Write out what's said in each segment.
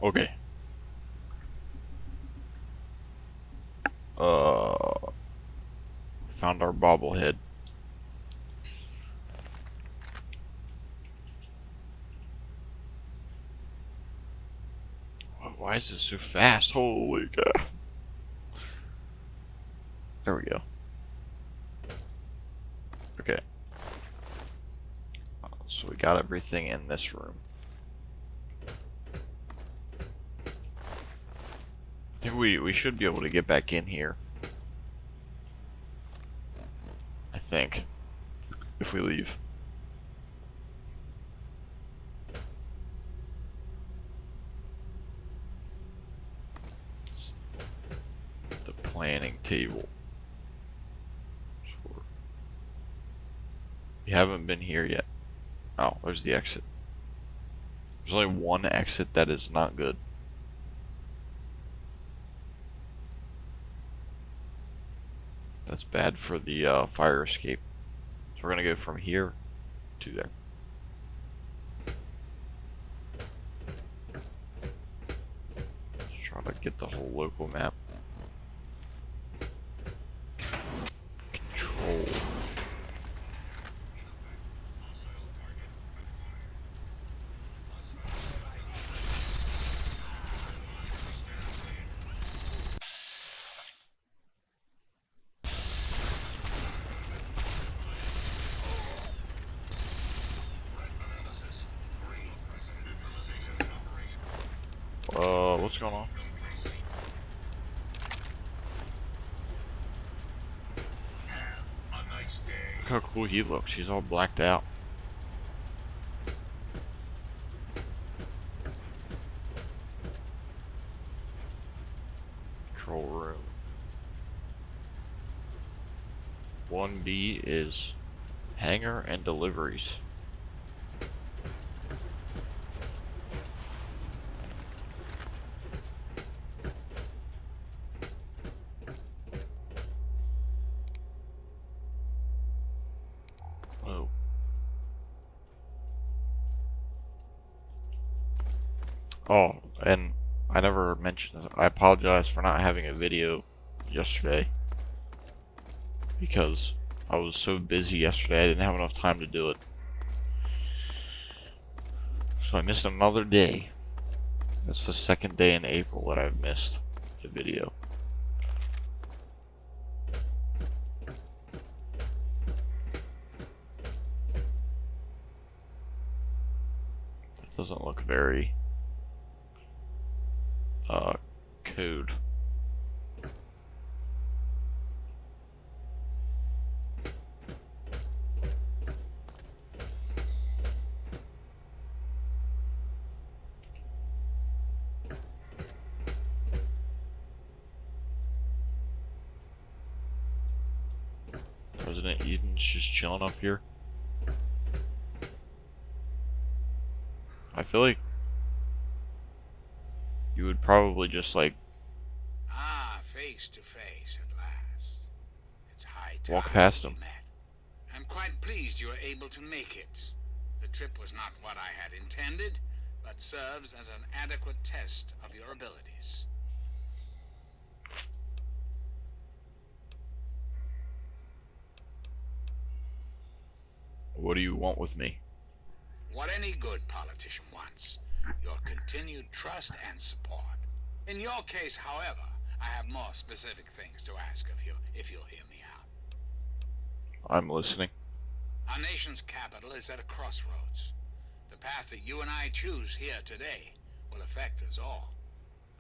Okay. Uh, Found our bobblehead. Why is this so fast? Holy cow. There we go. Okay. So we got everything in this room. I think we should be able to get back in here. I think. If we leave. The planning table. We haven't been here yet. Oh, there's the exit. There's only one exit that is not good. That's bad for the fire escape. So we're gonna go from here to there. Let's try to get the whole local map. Control. What's going on? Look how cool he looks. He's all blacked out. Control room. 1B is hangar and deliveries. Oh. Oh, and I never mentioned this. I apologize for not having a video yesterday because I was so busy yesterday I didn't have enough time to do it. So I missed another day. That's the second day in April that I've missed the video. That doesn't look very code. President Eden's just chilling up here. I feel like you would probably just like face to face at last. It's high time walk past him. we met. I'm quite pleased you were able to make it. The trip was not what I had intended, but serves as an adequate test of your abilities. What do you want with me? What any good politician wants. Your continued trust and support. In your case, however, I have more specific things to ask of you, if you'll hear me out. I'm listening. Our nation's capital is at a crossroads. The path that you and I choose here today will affect us all.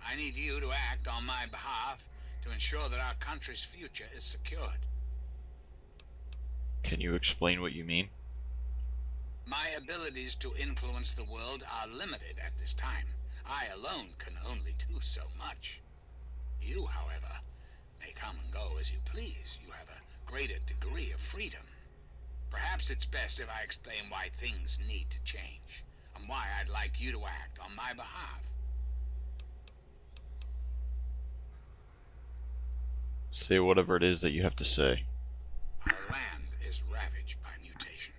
I need you to act on my behalf to ensure that our country's future is secured. Can you explain what you mean? My abilities to influence the world are limited at this time. I alone can only do so much. You, however, may come and go as you please. You have a greater degree of freedom. Perhaps it's best if I explain why things need to change, and why I'd like you to act on my behalf. Say whatever it is that you have to say. Our land is ravaged by mutation.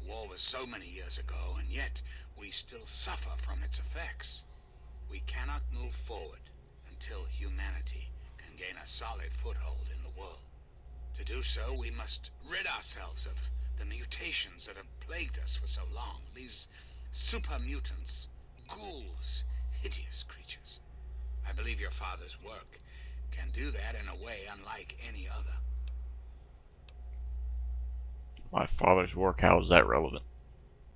The war was so many years ago, and yet we still suffer from its effects. We cannot move forward until humanity can gain a solid foothold in the world. To do so, we must rid ourselves of the mutations that have plagued us for so long. These super mutants, ghouls, hideous creatures. I believe your father's work can do that in a way unlike any other. My father's work, how is that relevant?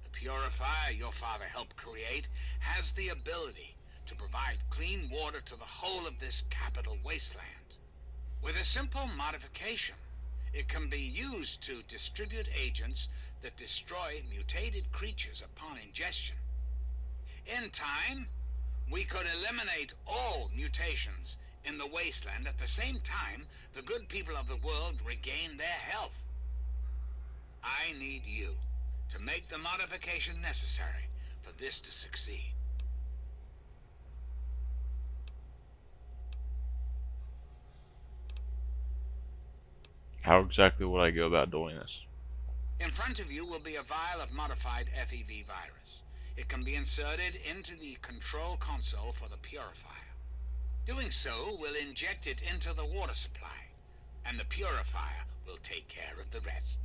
The Purifier your father helped create has the ability to provide clean water to the whole of this capital wasteland. With a simple modification, it can be used to distribute agents that destroy mutated creatures upon ingestion. In time, we could eliminate all mutations in the wasteland. At the same time, the good people of the world regain their health. I need you to make the modification necessary for this to succeed. How exactly would I go about doing this? In front of you will be a vial of modified FEV virus. It can be inserted into the control console for the Purifier. Doing so will inject it into the water supply, and the Purifier will take care of the rest.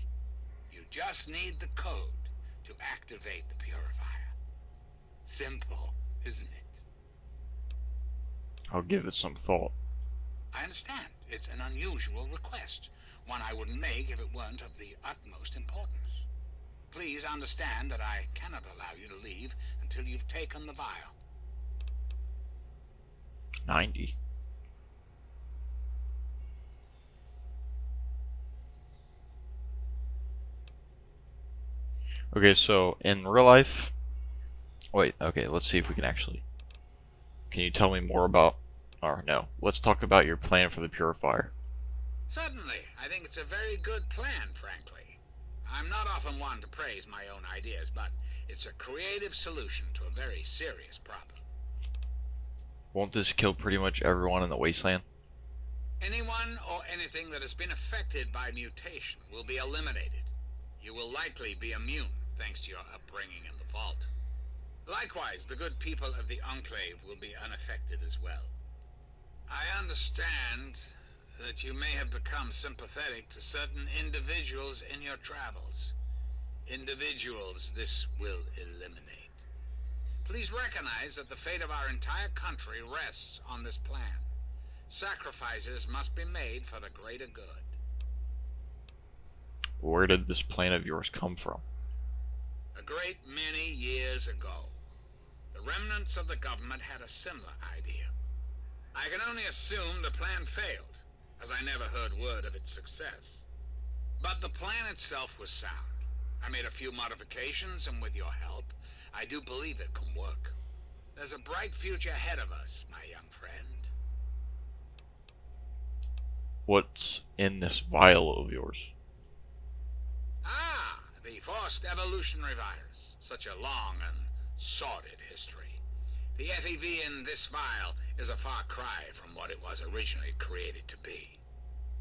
You just need the code to activate the Purifier. Simple, isn't it? I'll give it some thought. I understand. It's an unusual request. One I wouldn't make if it weren't of the utmost importance. Please understand that I cannot allow you to leave until you've taken the vial. 90. Okay, so in real life... Wait, okay, let's see if we can actually... Can you tell me more about... Or no, let's talk about your plan for the Purifier. Certainly. I think it's a very good plan, frankly. I'm not often one to praise my own ideas, but it's a creative solution to a very serious problem. Won't this kill pretty much everyone in the wasteland? Anyone or anything that has been affected by mutation will be eliminated. You will likely be immune, thanks to your upbringing in the vault. Likewise, the good people of the Enclave will be unaffected as well. I understand that you may have become sympathetic to certain individuals in your travels. Individuals this will eliminate. Please recognize that the fate of our entire country rests on this plan. Sacrifices must be made for the greater good. Where did this plan of yours come from? A great many years ago, the remnants of the government had a similar idea. I can only assume the plan failed, as I never heard word of its success. But the plan itself was sound. I made a few modifications, and with your help, I do believe it can work. There's a bright future ahead of us, my young friend. What's in this vial of yours? Ah, the forced evolutionary virus. Such a long and sordid history. The FEV in this vial is a far cry from what it was originally created to be.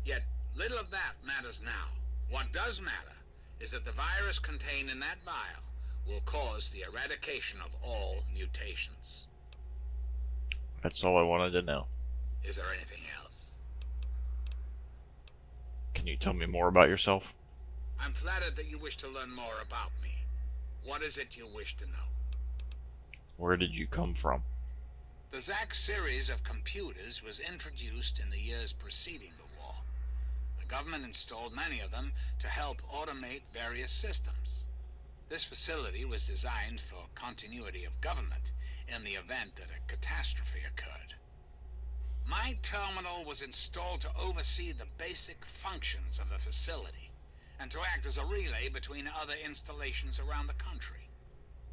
Yet, little of that matters now. What does matter is that the virus contained in that vial will cause the eradication of all mutations. That's all I wanted to know. Is there anything else? Can you tell me more about yourself? I'm flattered that you wish to learn more about me. What is it you wish to know? Where did you come from? The Zack series of computers was introduced in the years preceding the war. The government installed many of them to help automate various systems. This facility was designed for continuity of government in the event that a catastrophe occurred. My terminal was installed to oversee the basic functions of the facility and to act as a relay between other installations around the country.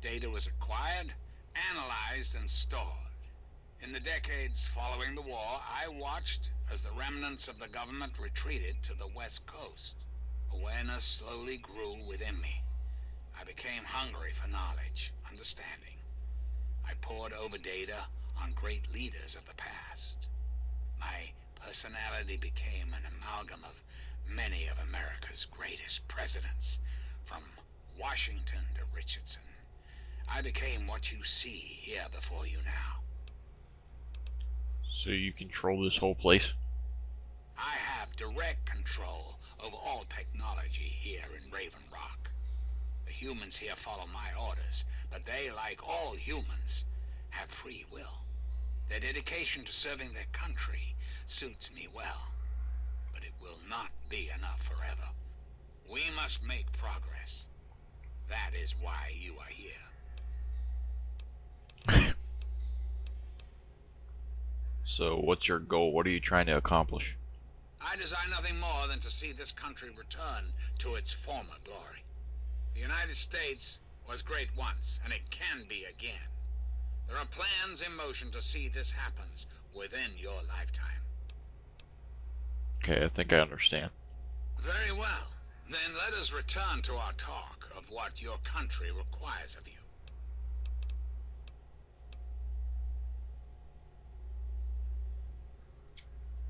Data was acquired, analyzed, and stored. In the decades following the war, I watched as the remnants of the government retreated to the West Coast. Awareness slowly grew within me. I became hungry for knowledge, understanding. I pored over data on great leaders of the past. My personality became an amalgam of many of America's greatest presidents, from Washington to Richardson. I became what you see here before you now. So you control this whole place? I have direct control over all technology here in Raven Rock. The humans here follow my orders, but they, like all humans, have free will. Their dedication to serving their country suits me well, but it will not be enough forever. We must make progress. That is why you are here. So what's your goal? What are you trying to accomplish? I desire nothing more than to see this country return to its former glory. The United States was great once, and it can be again. There are plans in motion to see this happens within your lifetime. Okay, I think I understand. Very well. Then let us return to our talk of what your country requires of you.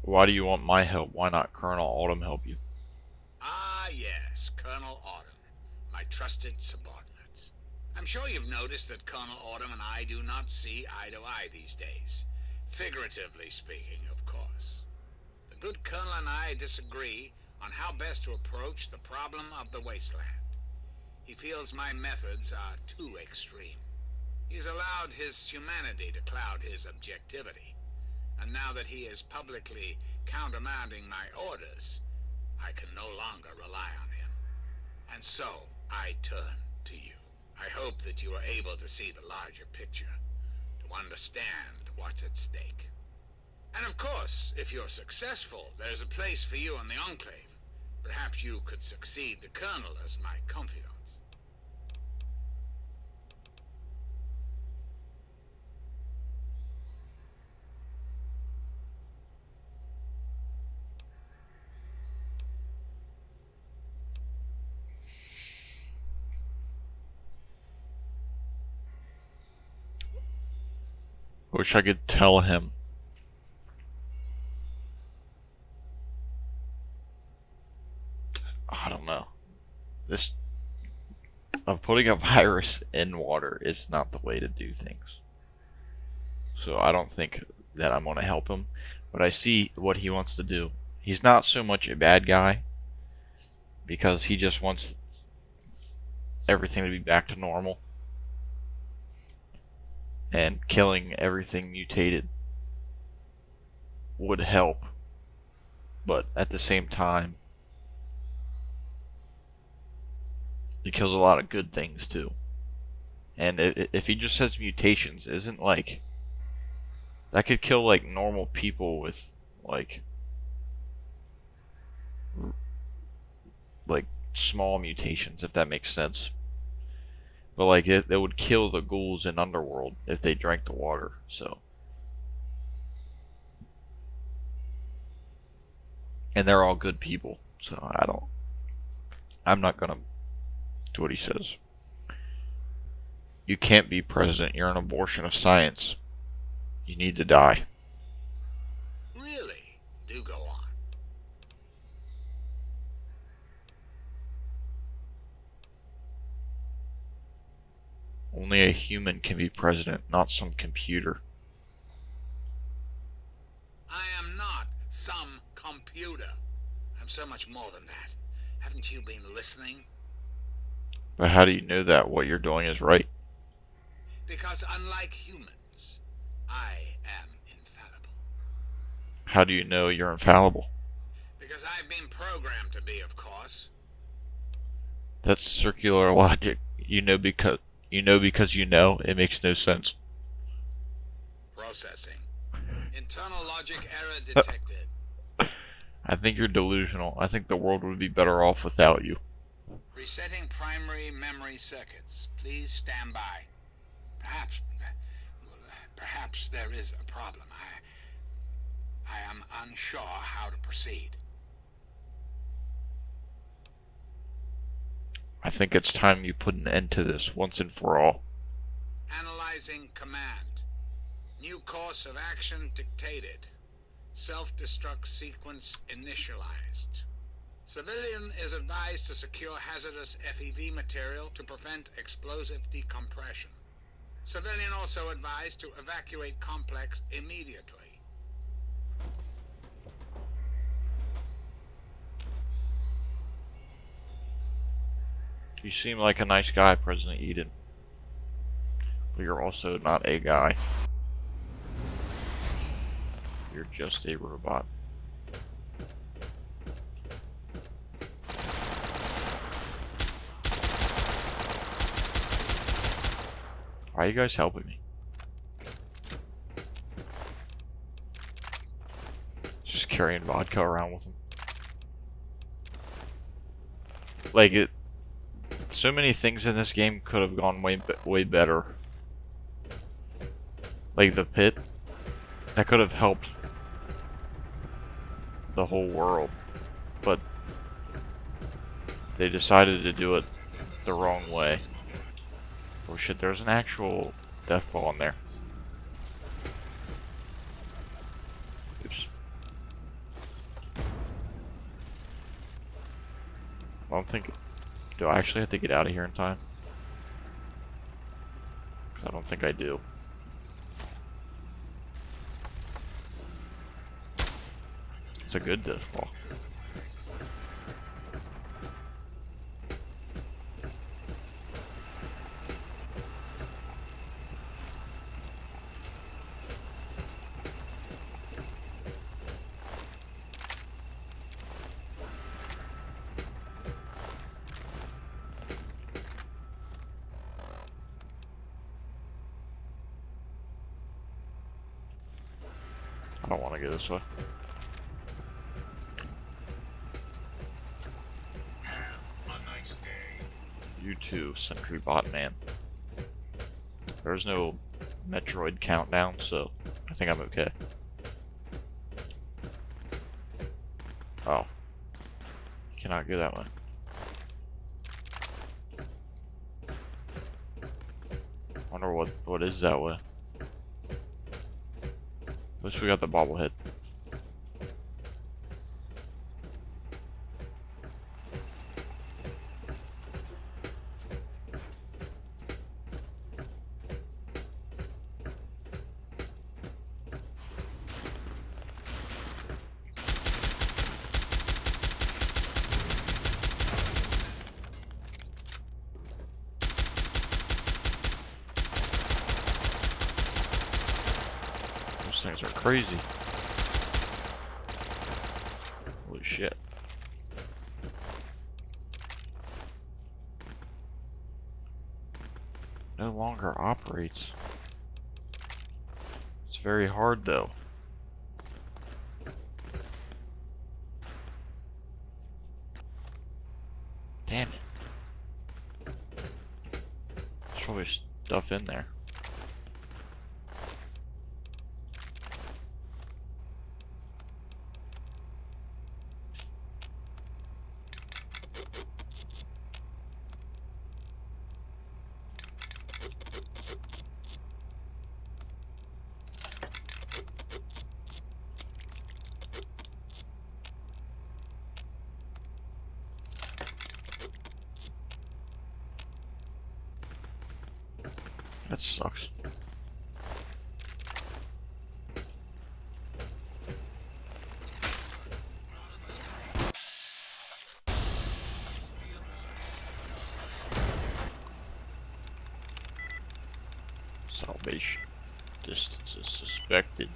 Why do you want my help? Why not Colonel Autumn help you? Ah, yes, Colonel Autumn, my trusted subordinate. I'm sure you've noticed that Colonel Autumn and I do not see eye to eye these days. Figuratively speaking, of course. The good Colonel and I disagree on how best to approach the problem of the wasteland. He feels my methods are too extreme. He's allowed his humanity to cloud his objectivity. And now that he is publicly countermanding my orders, I can no longer rely on him. And so, I turn to you. I hope that you are able to see the larger picture, to understand what's at stake. And of course, if you're successful, there's a place for you in the Enclave. Perhaps you could succeed the Colonel as my confidant. Wish I could tell him. I don't know. This of putting a virus in water is not the way to do things. So I don't think that I'm going to help him. But I see what he wants to do. He's not so much a bad guy because he just wants everything to be back to normal. And killing everything mutated would help. But at the same time, it kills a lot of good things too. And if he just says mutations, isn't like that could kill like normal people with like small mutations, if that makes sense. But like it would kill the ghouls in Underworld if they drank the water. So, and they're all good people. So I'm not gonna do what he says. You can't be president. You're an abortion of science. You need to die. Really? Do go on. Only a human can be president, not some computer. I am not some computer. I'm so much more than that. Haven't you been listening? But how do you know that what you're doing is right? Because unlike humans, I am infallible. How do you know you're infallible? Because I've been programmed to be, of course. That's circular logic. You know because you know. It makes no sense. Processing. Internal logic error detected. I think you're delusional. I think the world would be better off without you. Resetting primary memory circuits. Please stand by. Perhaps there is a problem. I am unsure how to proceed. I think it's time you put an end to this once and for all. Analyzing command. New course of action dictated. Self-destruct sequence initialized. Civilian is advised to secure hazardous FEV material to prevent explosive decompression. Civilian also advised to evacuate complex immediately. You seem like a nice guy, President Eden. But you're also not a guy. You're just a robot. Why are you guys helping me? Just carrying vodka around with him. Like it. So many things in this game could have gone way better. Like the pit. That could have helped the whole world. But they decided to do it the wrong way. Oh shit, there's an actual death ball in there. Oops. I don't think... Do I actually have to get out of here in time? Because I don't think I do. It's a good death ball. I don't want to go this way. You too, Sentry Bot Man. There's no Metroid countdown, so I think I'm okay. Oh. You cannot go that way. Wonder what is that way. At least we got the bobblehead. Those things are crazy. Holy shit. No longer operates. It's very hard though. Damn it. There's probably stuff in there. That sucks. Salvation. Distance is suspected.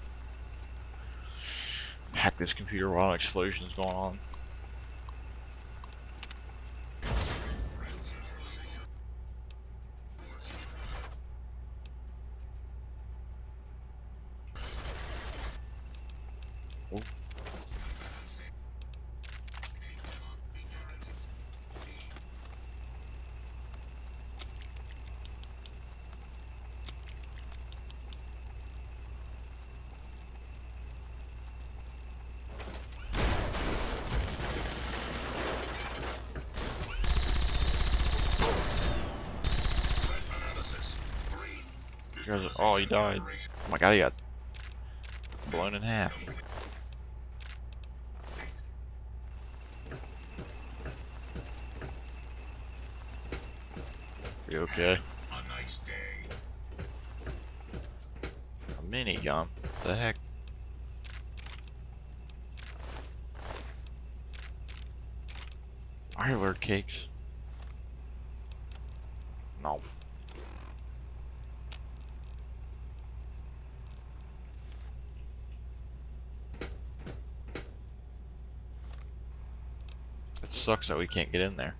Hack this computer while an explosion's going on. Oh. Oh, he died. Oh my god, he got blown in half. You okay? A nice day. A minigun? What the heck? Iler cakes. No. It sucks that we can't get in there.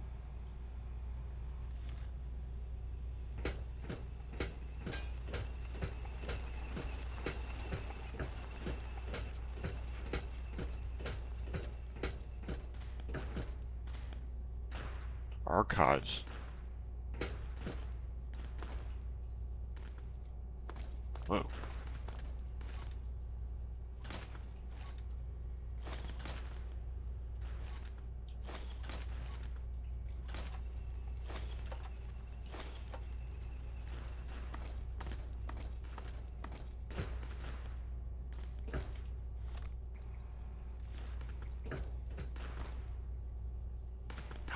Archives. Whoa.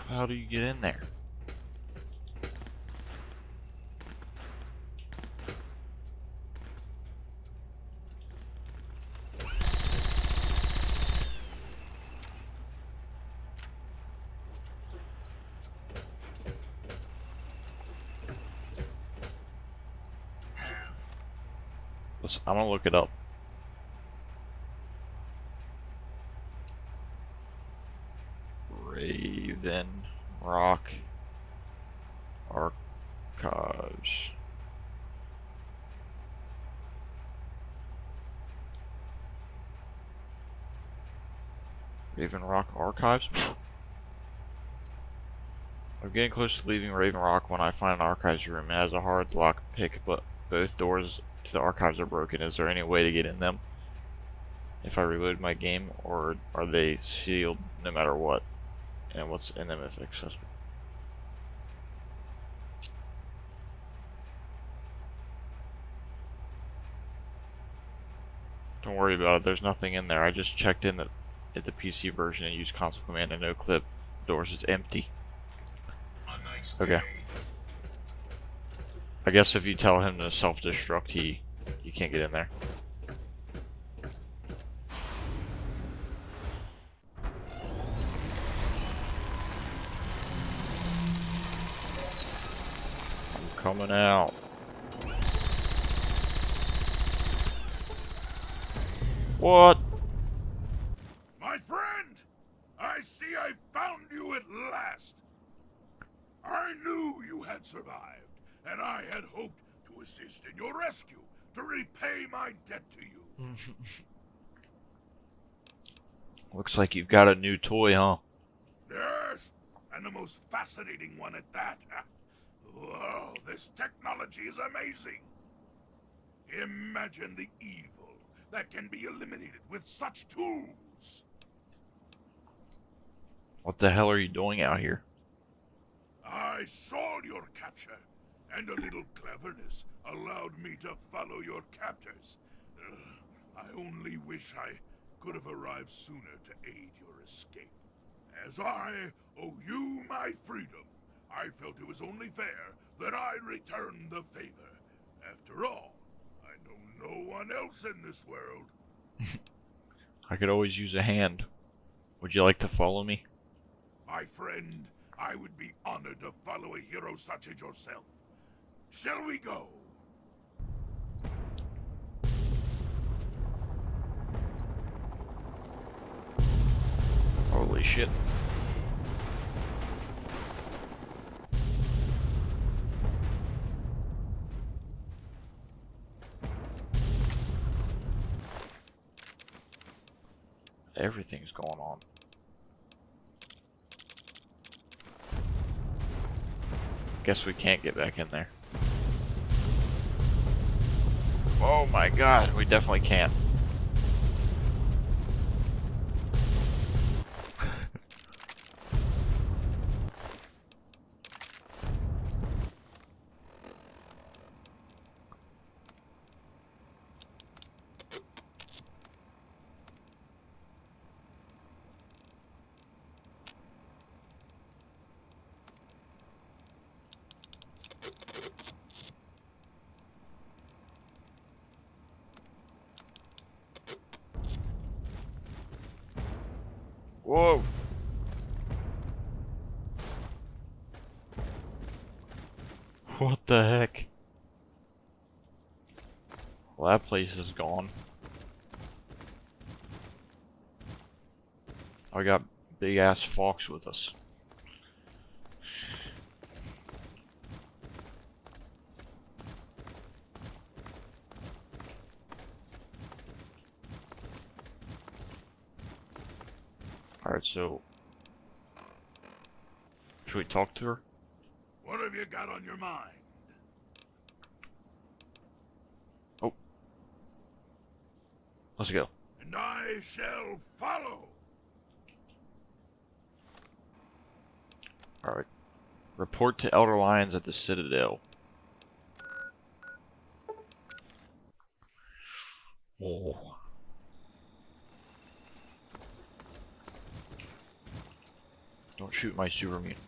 How do you get in there? I'm gonna look it up. Raven Rock Archives. Raven Rock Archives? I'm getting close to leaving Raven Rock when I find an archives room. It has a hard lock pick, but both doors to the archives are broken. Is there any way to get in them if I reload my game, or are they sealed no matter what? And what's in them if accessible? Don't worry about it, there's nothing in there. I just checked in at the PC version and used console command and no clip. Doors is empty. Okay. I guess if you tell him to self-destruct, you can't get in there. I'm coming out. What? My friend! I see I found you at last! I knew you had survived, and I had hoped to assist in your rescue, to repay my debt to you. Looks like you've got a new toy, huh? Yes, and the most fascinating one at that. Whoa, this technology is amazing. Imagine the evil that can be eliminated with such tools. What the hell are you doing out here? I saw your capture, and a little cleverness allowed me to follow your captors. I only wish I could have arrived sooner to aid your escape. As I owe you my freedom, I felt it was only fair that I return the favor. After all, I know no one else in this world. I could always use a hand. Would you like to follow me? My friend, I would be honored to follow a hero such as yourself. Shall we go? Holy shit. Everything's going on. Guess we can't get back in there. Oh my god, we definitely can't. Whoa. the heck? Well, that place is gone. I got big ass fox with us. Alright, so should we talk to her? What have you got on your mind? Oh. Let's go. And I shall follow. Alright. Report to Elder Lions at the Citadel. Oh. Don't shoot my super mutant.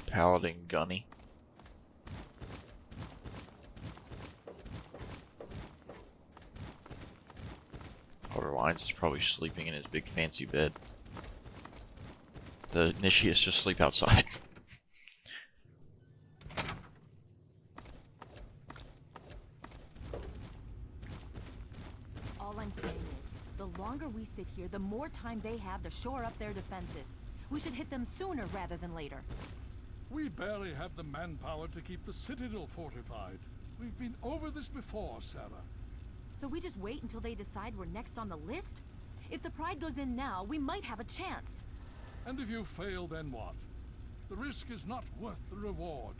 Paladin Gunny. Elder Lions is probably sleeping in his big fancy bed. The initiates just sleep outside. All I'm saying is, the longer we sit here, the more time they have to shore up their defenses. We should hit them sooner rather than later. We barely have the manpower to keep the Citadel fortified. We've been over this before, Sarah. So we just wait until they decide we're next on the list? If the Pride goes in now, we might have a chance. And if you fail, then what? The risk is not worth the reward.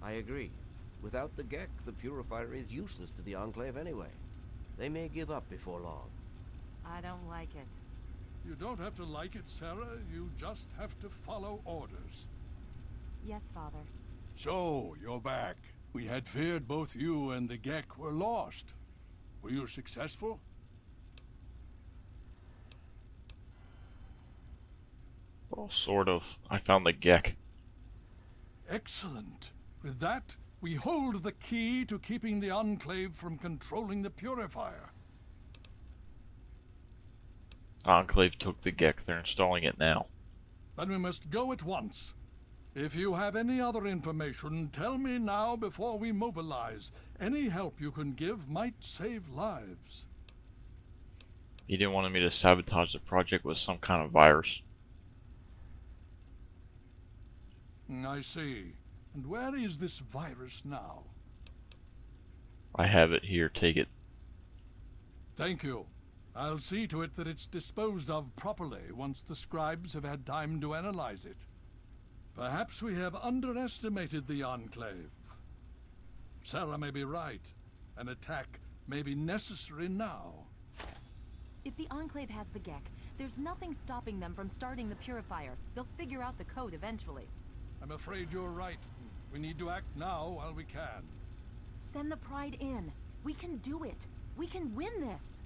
I agree. Without the Gek, the Purifier is useless to the Enclave anyway. They may give up before long. I don't like it. You don't have to like it, Sarah. You just have to follow orders. Yes, Father. So, you're back. We had feared both you and the Gek were lost. Were you successful? Well, sort of. I found the Gek. Excellent. With that, we hold the key to keeping the Enclave from controlling the Purifier. Enclave took the Gek. They're installing it now. Then we must go at once. If you have any other information, tell me now before we mobilize. Any help you can give might save lives. He didn't want me to sabotage the project with some kind of virus. I see. And where is this virus now? I have it here. Take it. Thank you. I'll see to it that it's disposed of properly once the scribes have had time to analyze it. Perhaps we have underestimated the Enclave. Sarah may be right. An attack may be necessary now. If the Enclave has the Gek, there's nothing stopping them from starting the Purifier. They'll figure out the code eventually. I'm afraid you're right. We need to act now while we can. Send the Pride in. We can do it. We can win this.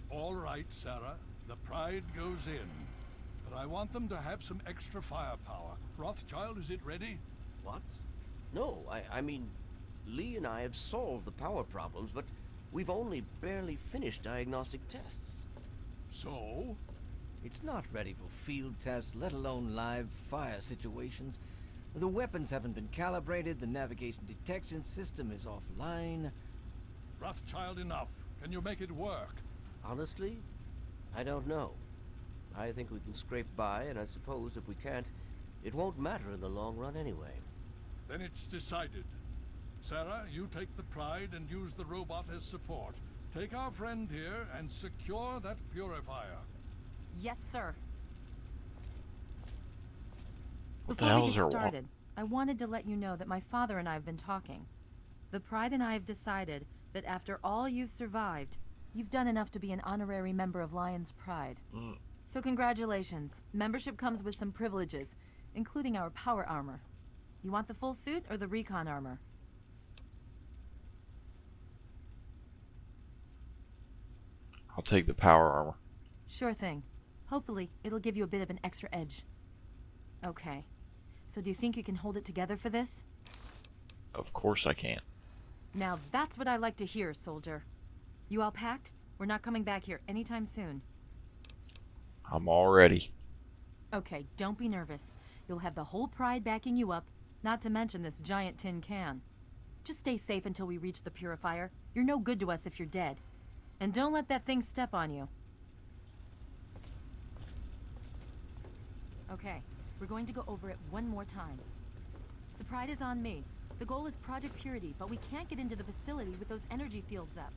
All right, Sarah. The Pride goes in. But I want them to have some extra firepower. Rothschild, is it ready? What? No, I mean, Lee and I have solved the power problems, but we've only barely finished diagnostic tests. So? It's not ready for field tests, let alone live fire situations. The weapons haven't been calibrated, the navigation detection system is offline. Rothschild, enough. Can you make it work? Honestly, I don't know. I think we can scrape by, and I suppose if we can't, it won't matter in the long run anyway. Then it's decided. Sarah, you take the Pride and use the robot as support. Take our friend here and secure that Purifier. Yes, sir. What the Before hell we is get her started, I wanted to let you know that my father and I have been talking. The Pride and I have decided that after all you've survived, you've done enough to be an honorary member of Lion's Pride. So congratulations. Membership comes with some privileges, including our power armor. You want the full suit or the recon armor? I'll take the power armor. Sure thing. Hopefully, it'll give you a bit of an extra edge. Okay. So do you think you can hold it together for this? Of course I can. Now that's what I like to hear, soldier. You all packed? We're not coming back here anytime soon. I'm all ready. Okay, don't be nervous. You'll have the whole Pride backing you up, not to mention this giant tin can. Just stay safe until we reach the Purifier. You're no good to us if you're dead. And don't let that thing step on you. Okay, we're going to go over it one more time. The Pride is on me. The goal is Project Purity, but we can't get into the facility with those energy fields up.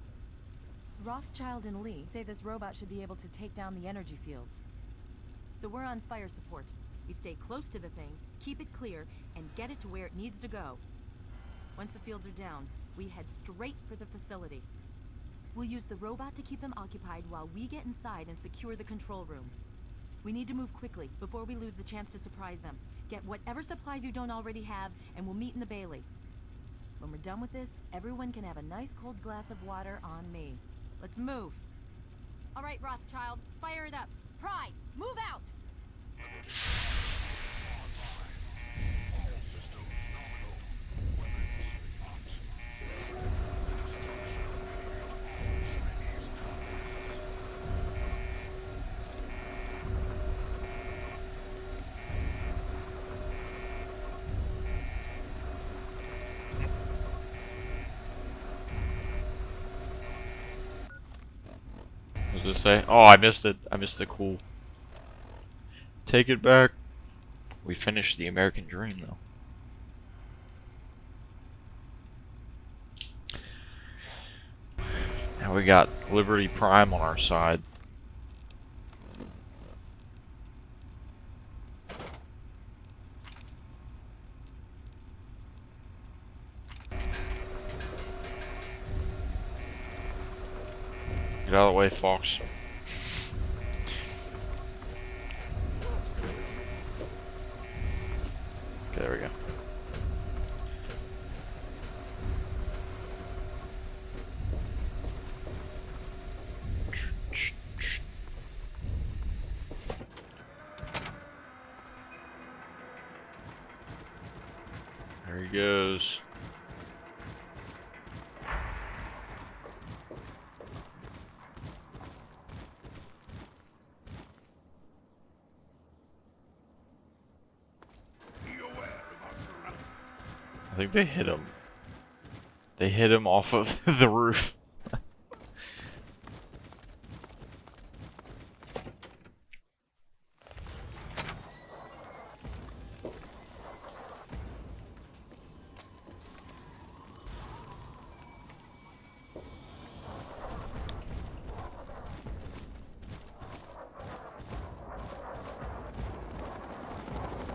Rothschild and Lee say this robot should be able to take down the energy fields. So we're on fire support. We stay close to the thing, keep it clear, and get it to where it needs to go. Once the fields are down, we head straight for the facility. We'll use the robot to keep them occupied while we get inside and secure the control room. We need to move quickly before we lose the chance to surprise them. Get whatever supplies you don't already have, and we'll meet in the Bailey. When we're done with this, everyone can have a nice cold glass of water on me. Let's move. All right, Rothschild, fire it up. Pride, move out! What does it say? Oh, I missed it. I missed the cool. Take it back. We finished the American dream, though. Now we got Liberty Prime on our side. Get out of the way, Fox. Okay, there we go. There he goes. I think they hit him. They hit him off of the roof.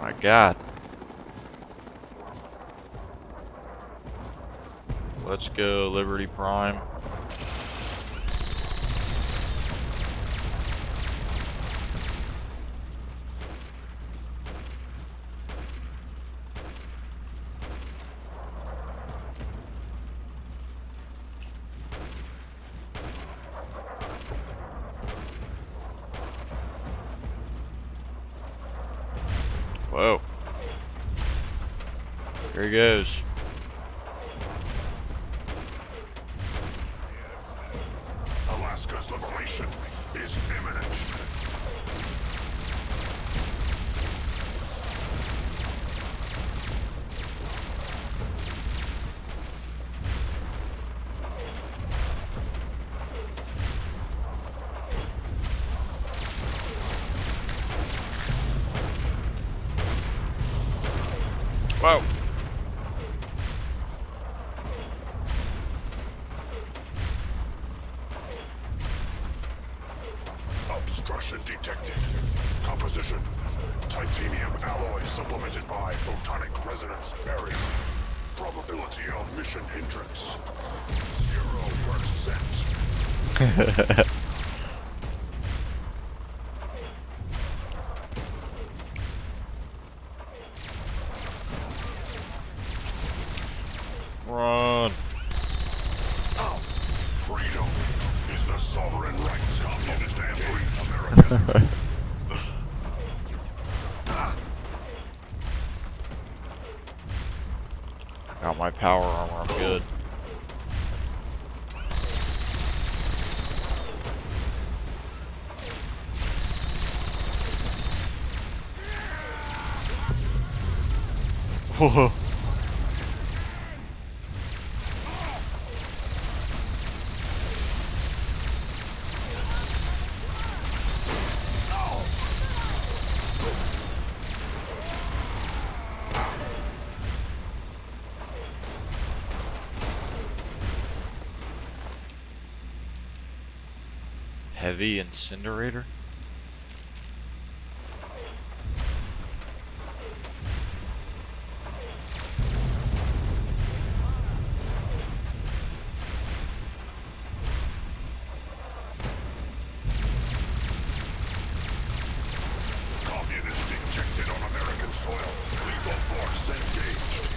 My God. Let's go, Liberty Prime. Whoa. Here he goes. Alaska's liberation is imminent. Whoa. Obstruction detected. Composition: titanium alloy supplemented by photonic resonance barrier. Probability of mission hindrance: 0%. Run. Freedom is the sovereign right communist and free America. my power armor, I'm good. Whoa. Heavy incinerator? Communist injected on American soil. Lethal force engaged.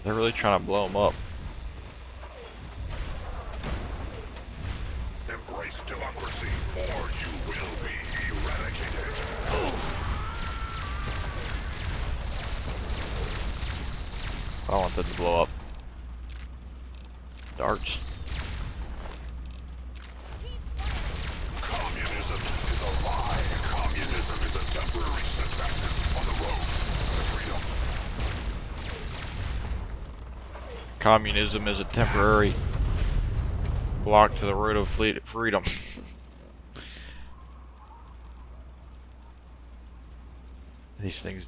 They're really trying to blow him up. Embrace democracy, or you will be eradicated. I don't want that to blow up. Darts. Communism is a lie. Communism is a temporary setback on the road to freedom. Communism is a temporary block to the road of freedom. These things.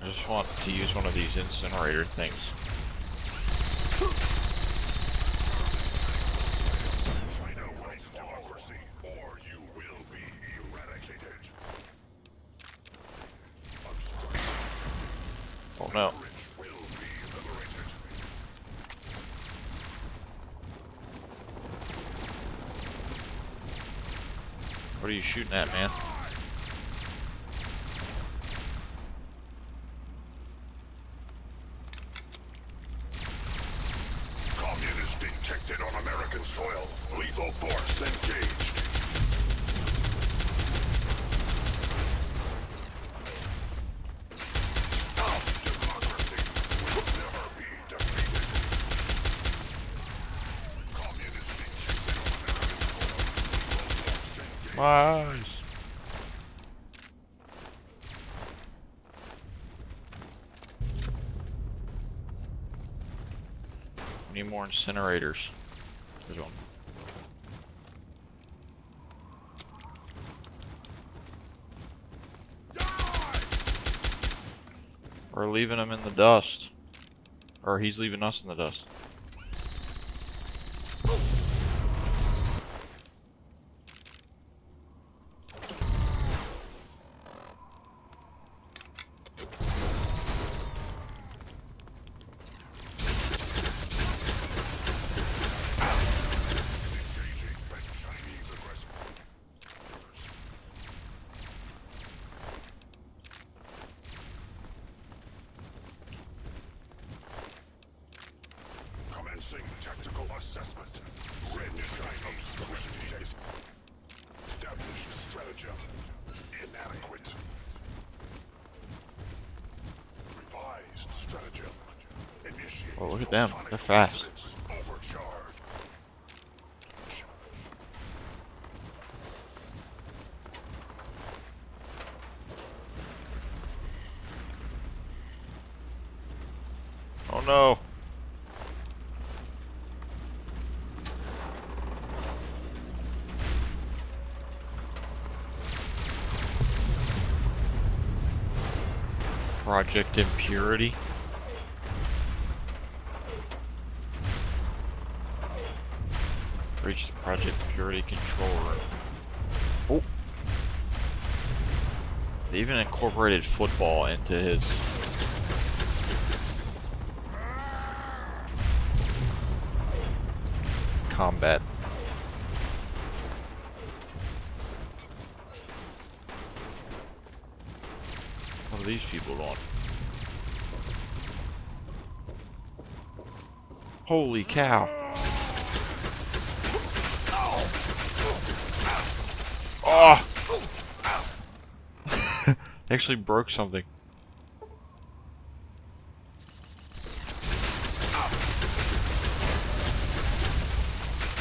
I just want to use one of these incinerator things. China wants democracy, or you will be eradicated. Oh no. Rich will be liberated. What are you shooting at, man? Communist detected on American soil. Lethal force engaged. Democracy will never be defeated. Communist detected on American soil. Lethal force engaged. My eyes. Need more incinerators. There's one. We're leaving him in the dust. Or he's leaving us in the dust. Engaging with Chinese aggressors. Commencing tactical assessment. Red Chinese strategy. Established stratagem. Inadequate. Revised stratagem. Initiate. Oh, look at them. photonic They're fast. resonance. Overcharged. Oh no. Project Impurity. Reach the Project Impurity control room. Oh. They even incorporated football into his. combat. What are these people doing? Holy cow. Oh! Actually broke something.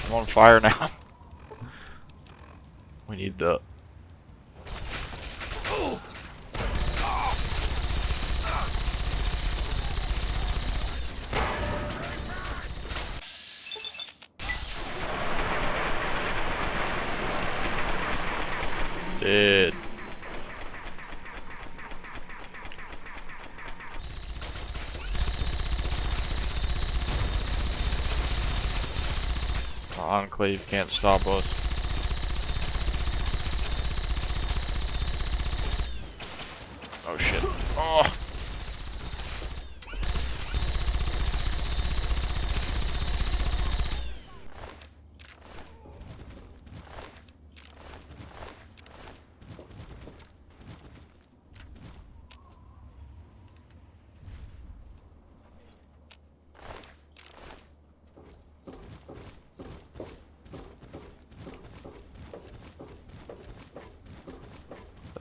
I'm on fire now. We need the... Dead. The Enclave can't stop us. Oh shit. Oh!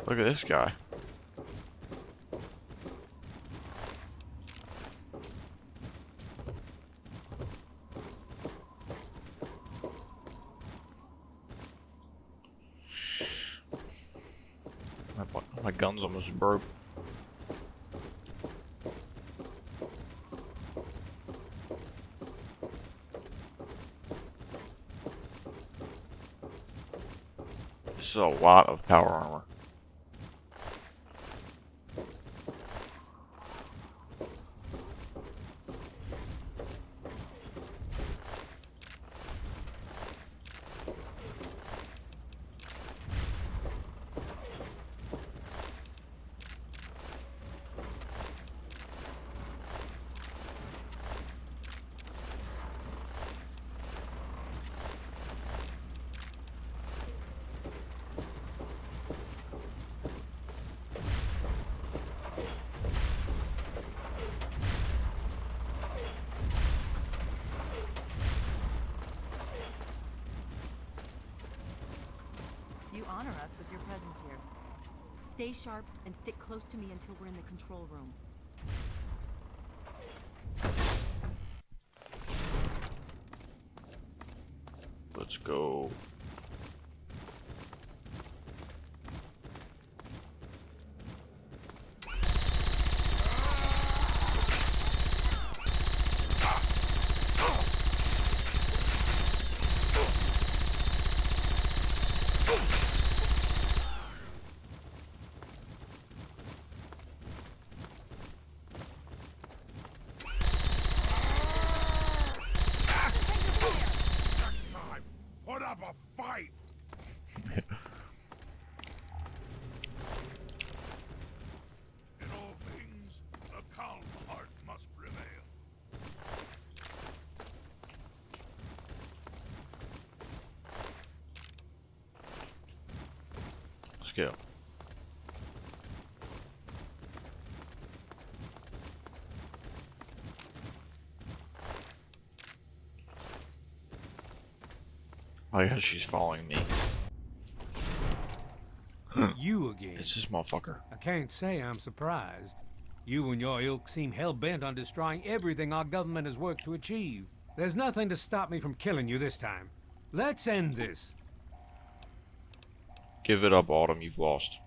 Look at this guy. My gun's almost broke. This is a lot of power armor. You honor us with your presence here. Stay sharp and stick close to me until we're in the control room. Let's go. Put up a fight! In all things, a calm heart must prevail. Let's go. Oh yeah, she's following me. You again. It's this motherfucker. I can't say I'm surprised. You and your ilk seem hell-bent on destroying everything our government has worked to achieve. There's nothing to stop me from killing you this time. Let's end this. Give it up, Autumn. You've lost.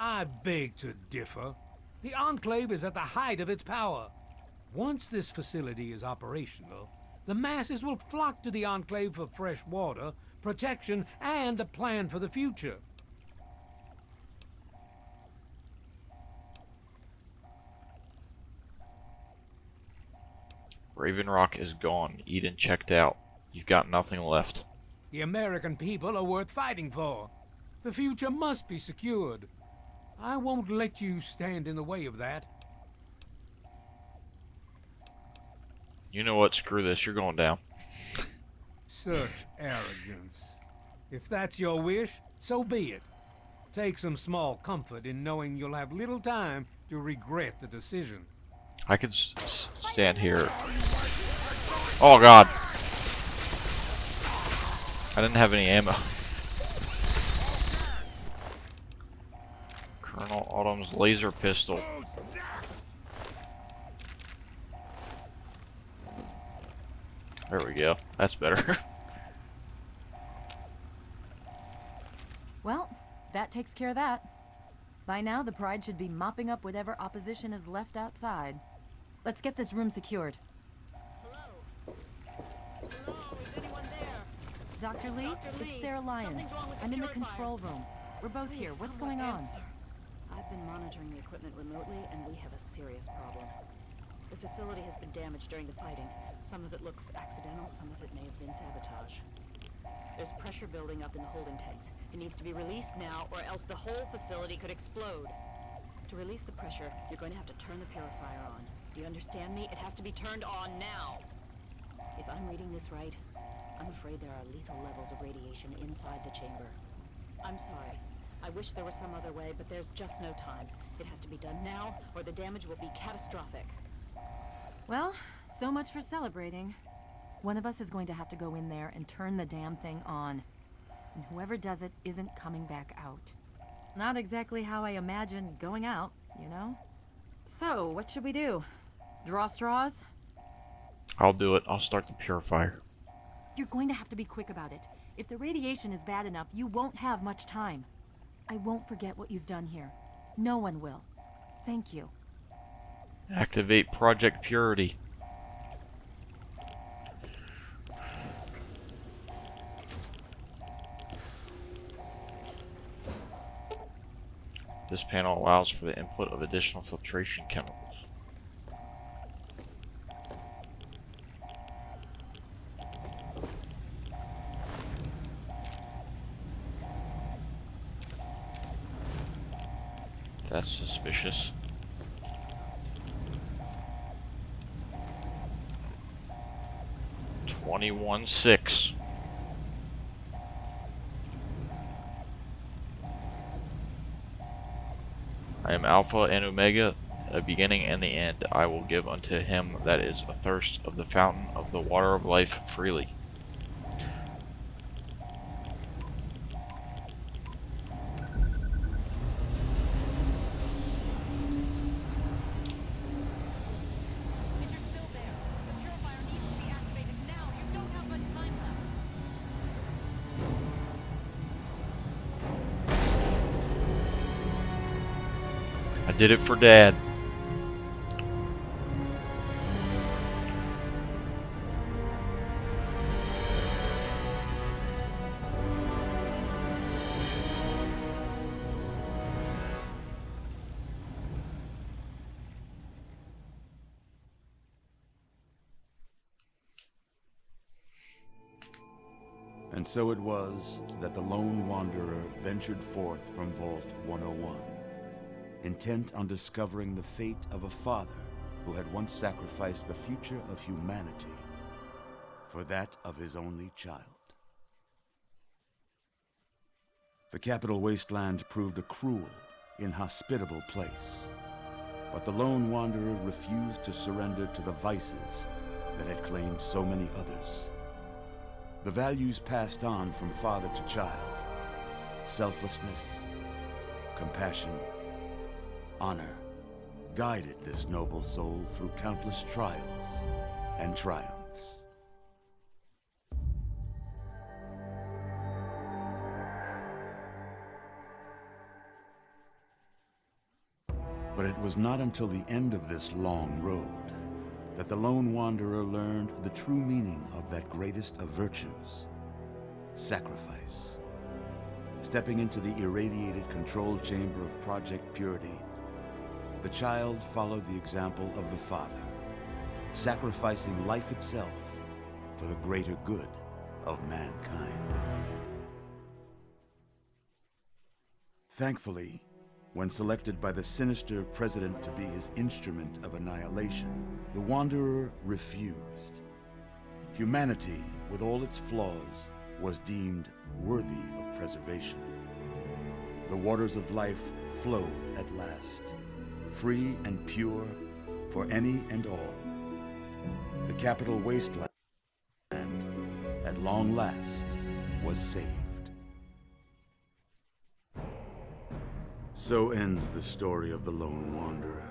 I beg to differ. The Enclave is at the height of its power. Once this facility is operational, the masses will flock to the Enclave for fresh water, protection, and a plan for the future. Raven Rock is gone. Eden checked out. You've got nothing left. The American people are worth fighting for. The future must be secured. I won't let you stand in the way of that. You know what? Screw this. You're going down. Such arrogance. If that's your wish, so be it. Take some small comfort in knowing you'll have little time to regret the decision. I could stand here. Oh god. I didn't have any ammo. Colonel Autumn's laser pistol. There we go. That's better. Well, that takes care of that. By now, the Pride should be mopping up whatever opposition is left outside. Let's get this room secured. Hello? Hello, is anyone there? Dr. Lee, it's Sarah Lyons. Something's wrong with I'm in the Purifier. control room. We're both here. What's going on? I've been monitoring the equipment remotely, and we have a serious problem. The facility has been damaged during the fighting. Some of it looks accidental, some of it may have been sabotage. There's pressure building up in the holding tanks. It needs to be released now, or else the whole facility could explode. To release the pressure, you're going to have to turn the Purifier on. Do you understand me? It has to be turned on now. If I'm reading this right, I'm afraid there are lethal levels of radiation inside the chamber. I'm sorry. I wish there was some other way, but there's just no time. It has to be done now, or the damage will be catastrophic. Well, so much for celebrating. One of us is going to have to go in there and turn the damn thing on. And whoever does it isn't coming back out. Not exactly how I imagined going out, you know? So, what should we do? Draw straws? I'll do it. I'll start the Purifier. You're going to have to be quick about it. If the radiation is bad enough, you won't have much time. I won't forget what you've done here. No one will. Thank you. Activate Project Purity. This panel allows for the input of additional filtration chemicals. That's suspicious. $21,600. I am Alpha and Omega, the beginning and the end. I will give unto him that is athirst of the fountain of the water of life freely. If you're still there, the Purifier needs to be activated now. You don't have much time left. I did it for Dad. And so it was that the lone wanderer ventured forth from Vault 101, intent on discovering the fate of a father who had once sacrificed the future of humanity for that of his only child. The capital wasteland proved a cruel, inhospitable place, but the lone wanderer refused to surrender to the vices that had claimed so many others. The values passed on from father to child: selflessness, compassion, honor, guided this noble soul through countless trials and triumphs. But it was not until the end of this long road that the lone wanderer learned the true meaning of that greatest of virtues: sacrifice. Stepping into the irradiated control chamber of Project Purity, the child followed the example of the father, sacrificing life itself for the greater good of mankind. Thankfully, when selected by the sinister president to be his instrument of annihilation, the Wanderer refused. Humanity, with all its flaws, was deemed worthy of preservation. The waters of life flowed at last, free and pure for any and all. The capital wasteland, at long last, was saved. So ends the story of the Lone Wanderer,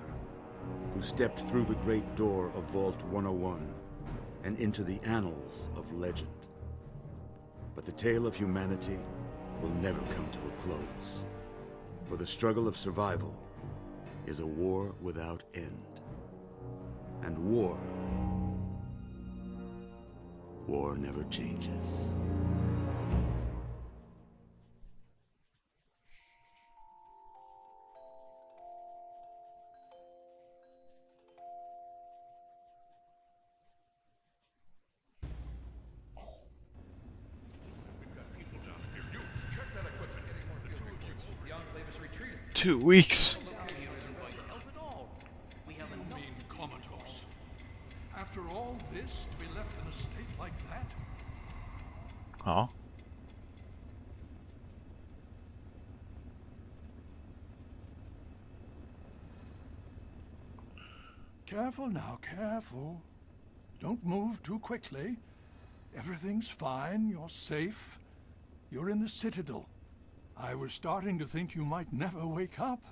who stepped through the great door of Vault 101 and into the annals of legend. But the tale of humanity will never come to a close, for the struggle of survival is a war without end. And war never changes. We've got people down here. You, check that equipment. 2 weeks. Mean Comatose. After all this, to be left in a state like that? Huh? Careful now, careful. Don't move too quickly. Everything's fine, you're safe. You're in the Citadel. I was starting to think you might never wake up,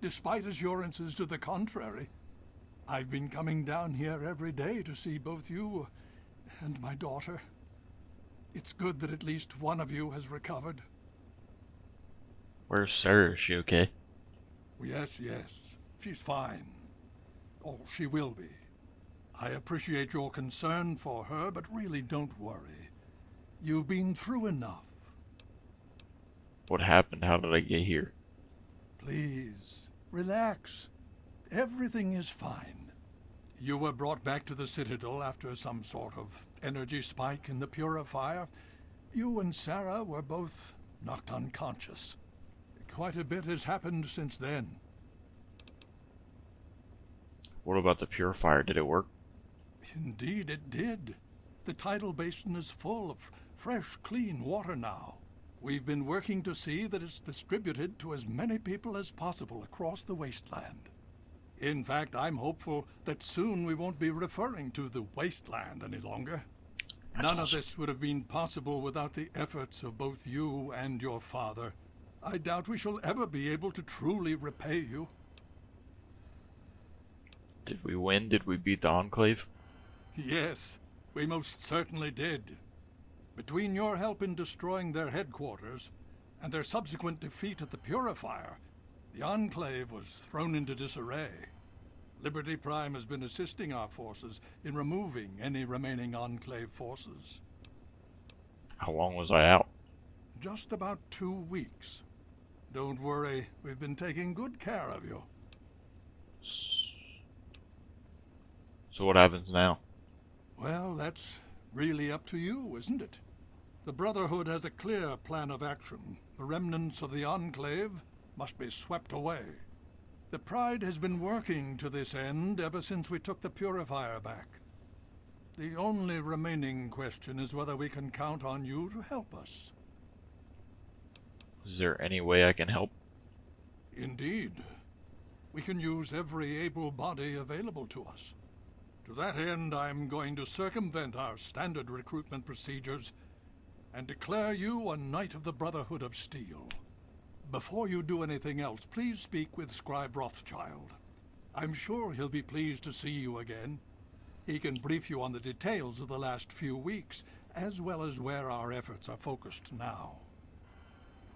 despite assurances to the contrary. I've been coming down here every day to see both you and my daughter. It's good that at least one of you has recovered. Where's Sarah? Is she okay? Yes, she's fine. Oh, she will be. I appreciate your concern for her, but really don't worry. You've been through enough. What happened? How did I get here? Please, relax. Everything is fine. You were brought back to the Citadel after some sort of energy spike in the Purifier. You and Sarah were both knocked unconscious. Quite a bit has happened since then. What about the Purifier? Did it work? Indeed it did. The tidal basin is full of fresh, clean water now. We've been working to see that it's distributed to as many people as possible across the wasteland. In fact, I'm hopeful that soon we won't be referring to the wasteland any longer. None of this would have been possible without the efforts of both you and your father. I doubt we shall ever be able to truly repay you. Did we win? Did we beat the Enclave? Yes, we most certainly did. Between your help in destroying their headquarters and their subsequent defeat at the Purifier, the Enclave was thrown into disarray. Liberty Prime has been assisting our forces in removing any remaining Enclave forces. How long was I out? Just about 2 weeks. Don't worry, we've been taking good care of you. So what happens now? Well, that's really up to you, isn't it? The Brotherhood has a clear plan of action. The remnants of the Enclave must be swept away. The Pride has been working to this end ever since we took the Purifier back. The only remaining question is whether we can count on you to help us. Is there any way I can help? Indeed. We can use every able body available to us. To that end, I'm going to circumvent our standard recruitment procedures and declare you a Knight of the Brotherhood of Steel. Before you do anything else, please speak with Scribe Rothschild. I'm sure he'll be pleased to see you again. He can brief you on the details of the last few weeks, as well as where our efforts are focused now.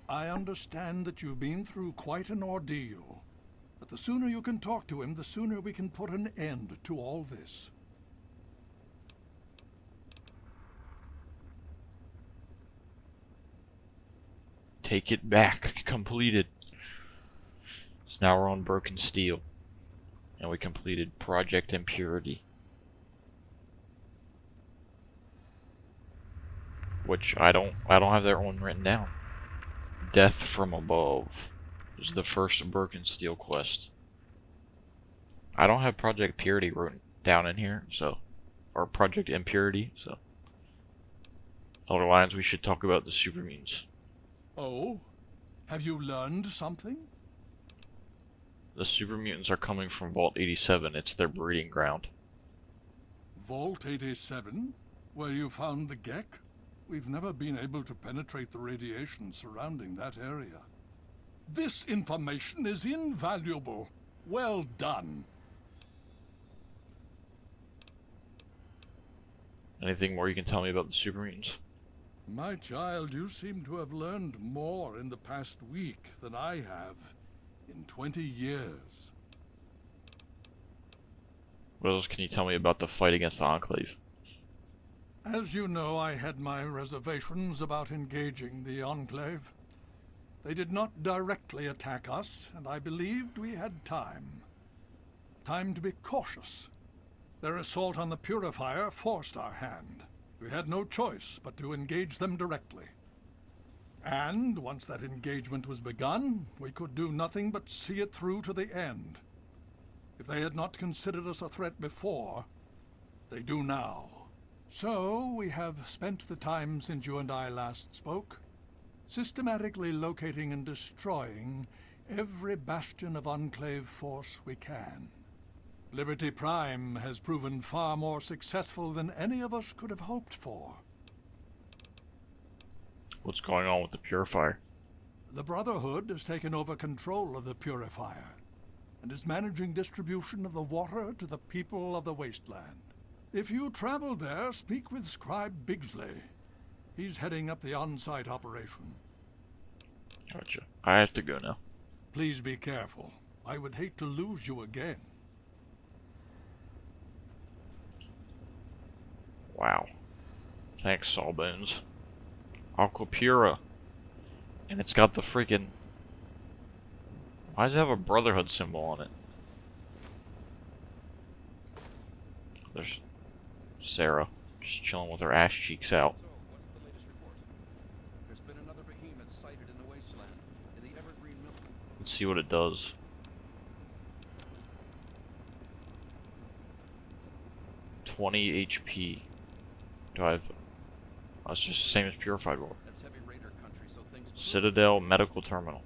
I understand that you've been through quite an ordeal, but the sooner you can talk to him, the sooner we can put an end to all this. Take it back. Completed. So now we're on Broken Steel. And we completed Project Impurity. Which I don't have that one written down. Death from Above is the first Broken Steel quest. I don't have Project Purity written down in here, so, or Project Impurity, so Elder Lions, we should talk about the super mutants. Oh? Have you learned something? The super mutants are coming from Vault 87. It's their breeding ground. Vault 87? Where you found the Gek? We've never been able to penetrate the radiation surrounding that area. This information is invaluable. Well done. Anything more you can tell me about the super mutants? My child, you seem to have learned more in the past week than I have in 20 years. What else can you tell me about the fight against the Enclave? As you know, I had my reservations about engaging the Enclave. They did not directly attack us, and I believed we had time. Time to be cautious. Their assault on the Purifier forced our hand. We had no choice but to engage them directly. And once that engagement was begun, we could do nothing but see it through to the end. If they had not considered us a threat before, they do now. So we have spent the time since you and I last spoke, systematically locating and destroying every bastion of Enclave force we can. Liberty Prime has proven far more successful than any of us could have hoped for. What's going on with the Purifier? The Brotherhood has taken over control of the Purifier and is managing distribution of the water to the people of the wasteland. If you travel there, speak with Scribe Bigsley. He's heading up the on-site operation. Gotcha. I have to go now. Please be careful. I would hate to lose you again. Wow. Thanks, Sawbones. Aquapura. And it's got the freaking... Why does it have a Brotherhood symbol on it? There's Sarah, just chilling with her ass cheeks out. So, what's the latest report? There's been another behemoth sighted in the wasteland, in the Evergreen Mill. Let's see what it does. $20 HP. Do I have... Oh, it's just the same as Purified War. That's heavy raider country, so things... Citadel Medical Terminal.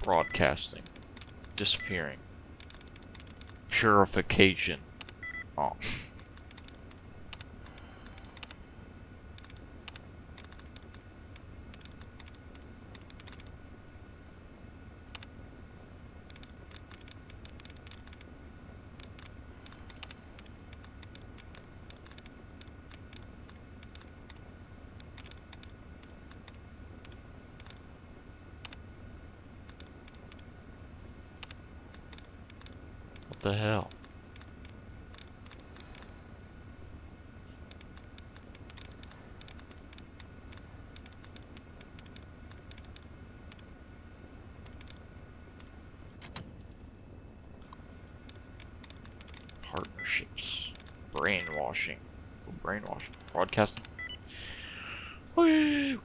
Broadcasting. Disappearing. Purification. Oh. What the hell? Partnerships. Brainwashing. Oh, brainwashing. Broadcasting. Woo!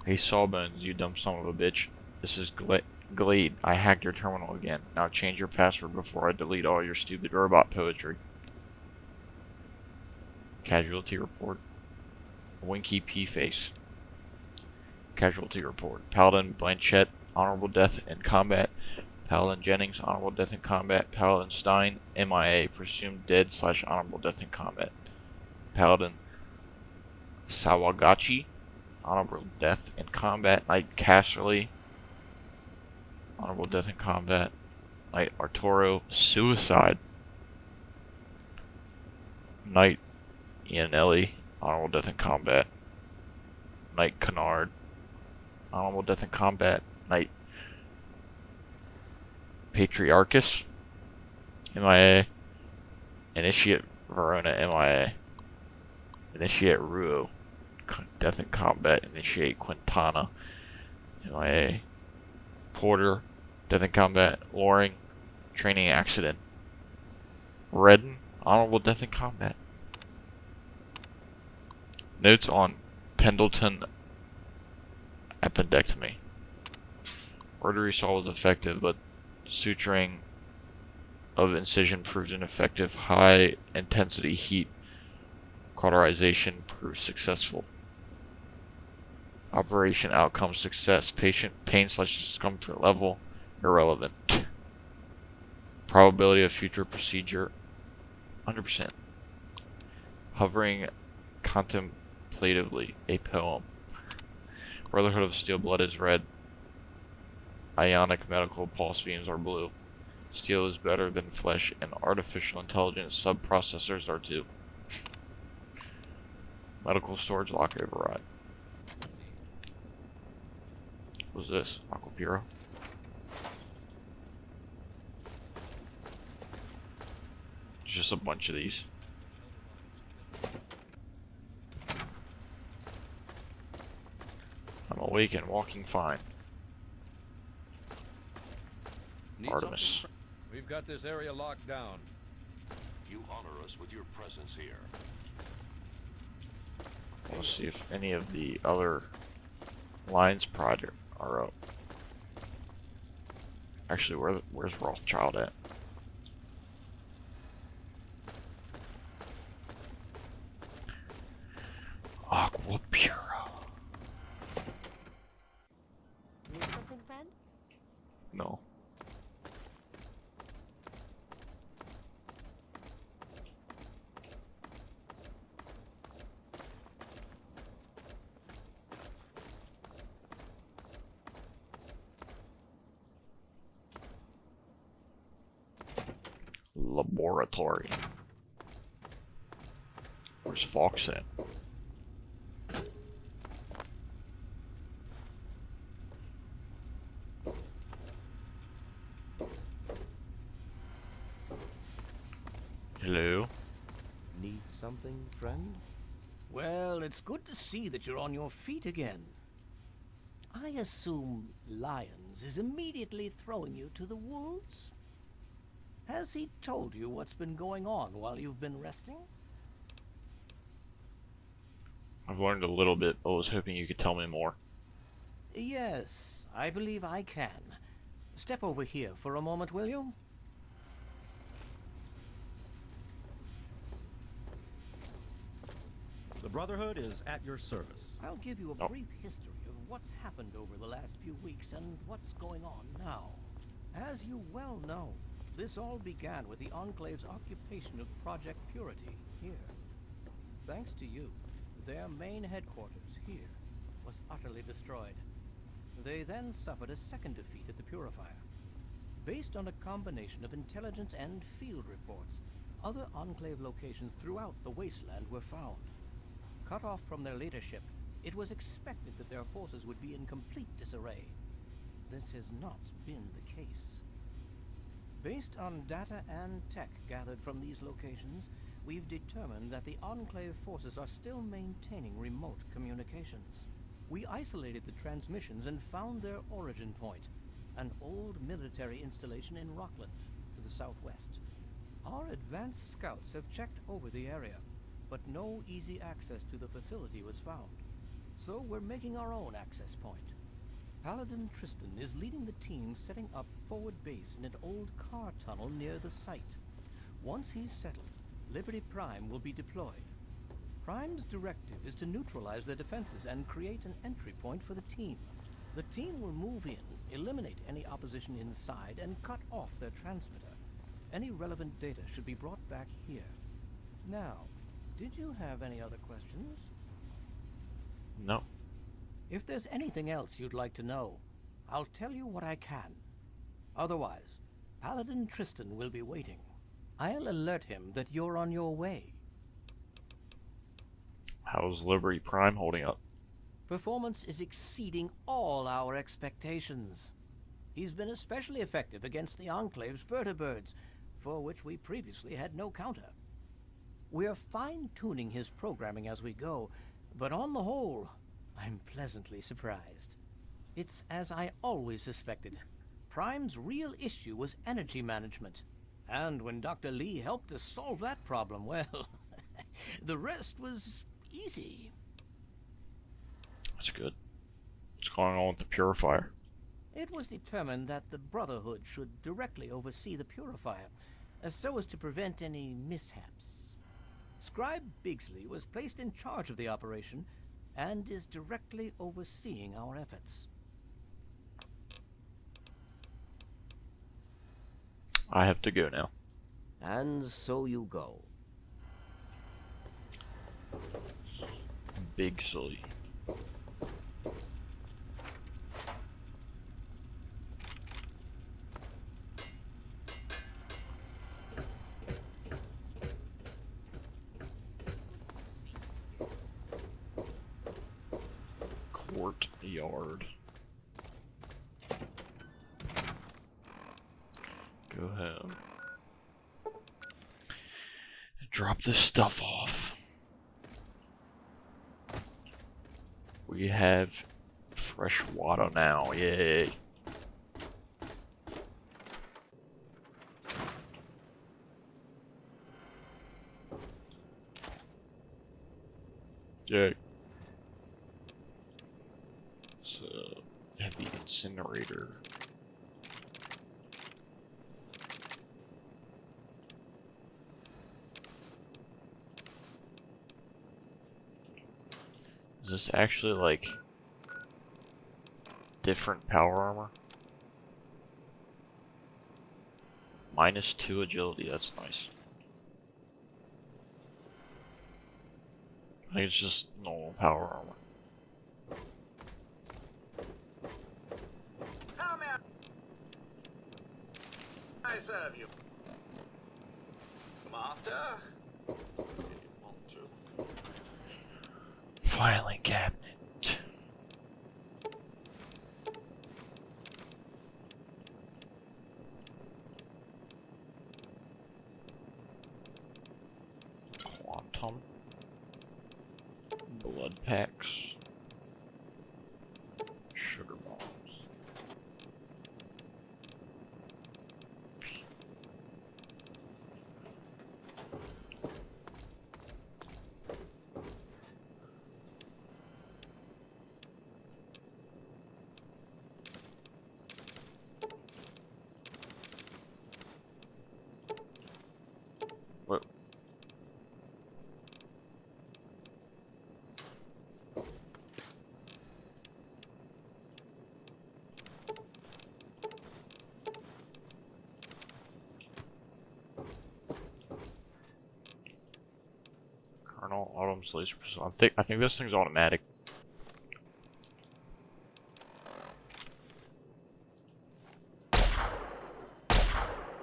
Hey Sawbones, you dumb son of a bitch. This is Glade. I hacked your terminal again. Now change your password before I delete all your stupid robot poetry. Casualty report. Winky P-face. Casualty report. Paladin Blanchett, honorable death in combat. Paladin Jennings, honorable death in combat. Paladin Stein, MIA, presumed dead / honorable death in combat. Paladin Sawagachi, honorable death in combat. Knight Casterly, honorable death in combat. Knight Arturo, suicide. Knight Ianelli, honorable death in combat. Knight Kennard, honorable death in combat. Knight Patriarchus, MIA. Initiate Verona, MIA. Initiate Ruo, death in combat. Initiate Quintana, MIA. Porter, death in combat. Loring, training accident. Redden, honorable death in combat. Notes on Pendleton appendectomy. Artery saw was effective, but suturing of incision proved ineffective. High intensity heat cauterization proved successful. Operation outcome success. Patient pain/discomfort level irrelevant. Probability of future procedure 100%. Hovering contemplatively. A poem. Brotherhood of Steel Blood is red. Ionic medical pulse beams are blue. Steel is better than flesh, and artificial intelligence subprocessors are too. Medical storage lock override. What's this? Aquapura? There's just a bunch of these. I'm awake and walking fine. Need Artemis. something? We've got this area locked down. You honor us with your presence here. Let's see if any of the other lines prod are up. Actually, where's Rothschild at? Aquapura. Need something, friend? No. Laboratory. Where's Fox at? Hello? Need something, friend? Well, it's good to see that you're on your feet again. I assume Lyons is immediately throwing you to the wolves? Has he told you what's been going on while you've been resting? I've learned a little bit, but was hoping you could tell me more. Yes, I believe I can. Step over here for a moment, will you? The Brotherhood is at your service. I'll give you a brief history of what's happened over the last few weeks and what's going on now. As you well know, this all began with the Enclave's occupation of Project Purity here. Thanks to you, their main headquarters here was utterly destroyed. They then suffered a second defeat at the Purifier. Based on a combination of intelligence and field reports, other Enclave locations throughout the wasteland were found. Cut off from their leadership, it was expected that their forces would be in complete disarray. This has not been the case. Based on data and tech gathered from these locations, we've determined that the Enclave forces are still maintaining remote communications. We isolated the transmissions and found their origin point, an old military installation in Rockland, to the southwest. Our advanced scouts have checked over the area, but no easy access to the facility was found. So we're making our own access point. Paladin Tristan is leading the team setting up forward base in an old car tunnel near the site. Once he's settled, Liberty Prime will be deployed. Prime's directive is to neutralize their defenses and create an entry point for the team. The team will move in, eliminate any opposition inside, and cut off their transmitter. Any relevant data should be brought back here. Now, did you have any other questions? No. If there's anything else you'd like to know, I'll tell you what I can. Otherwise, Paladin Tristan will be waiting. I'll alert him that you're on your way. How's Liberty Prime holding up? Performance is exceeding all our expectations. He's been especially effective against the Enclave's vertibirds, for which we previously had no counter. We're fine-tuning his programming as we go, but on the whole, I'm pleasantly surprised. It's as I always suspected. Prime's real issue was energy management. And when Dr. Lee helped us solve that problem, well, the rest was easy. That's good. What's going on with the Purifier? It was determined that the Brotherhood should directly oversee the Purifier, so as to prevent any mishaps. Scribe Bigsley was placed in charge of the operation and is directly overseeing our efforts. I have to go now. And so you go. Bigsley. Courtyard. Go home. Drop this stuff off. We have fresh water now, yay. Yay. So, heavy incinerator. Is this actually like different power armor? -2 agility, that's nice. I think it's just normal power armor. How may I serve you, Master? Filing cabinet. Quantum. Blood packs. Sugar bombs. What? Colonel Autumn's laser pistol. I think this thing's automatic.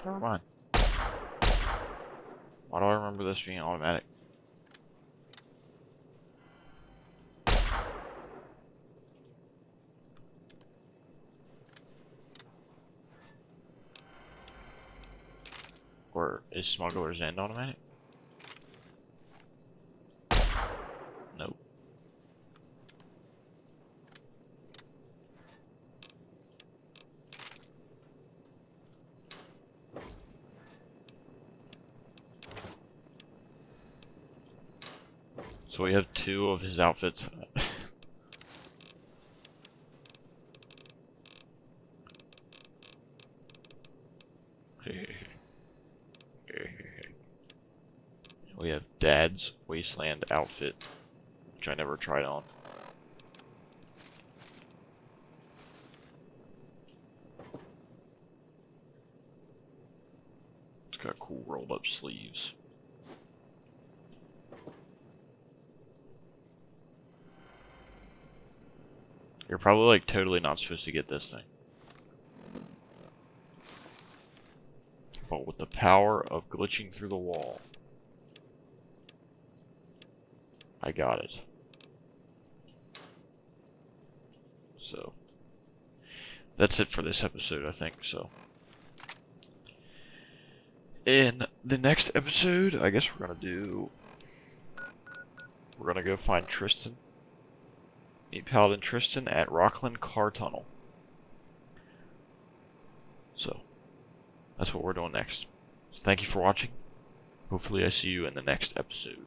Never mind. Why do I remember this being automatic? Or is Smuggler's End automatic? Nope. So we have 2 of his outfits. We have Dad's Wasteland outfit, which I never tried on. It's got cool rolled up sleeves. You're probably like totally not supposed to get this thing. But with the power of glitching through the wall, I got it. So, that's it for this episode, I think, so. In the next episode, I guess we're gonna go find Tristan. Meet Paladin Tristan at Rockland Car Tunnel. So, that's what we're doing next. So thank you for watching. Hopefully I see you in the next episode.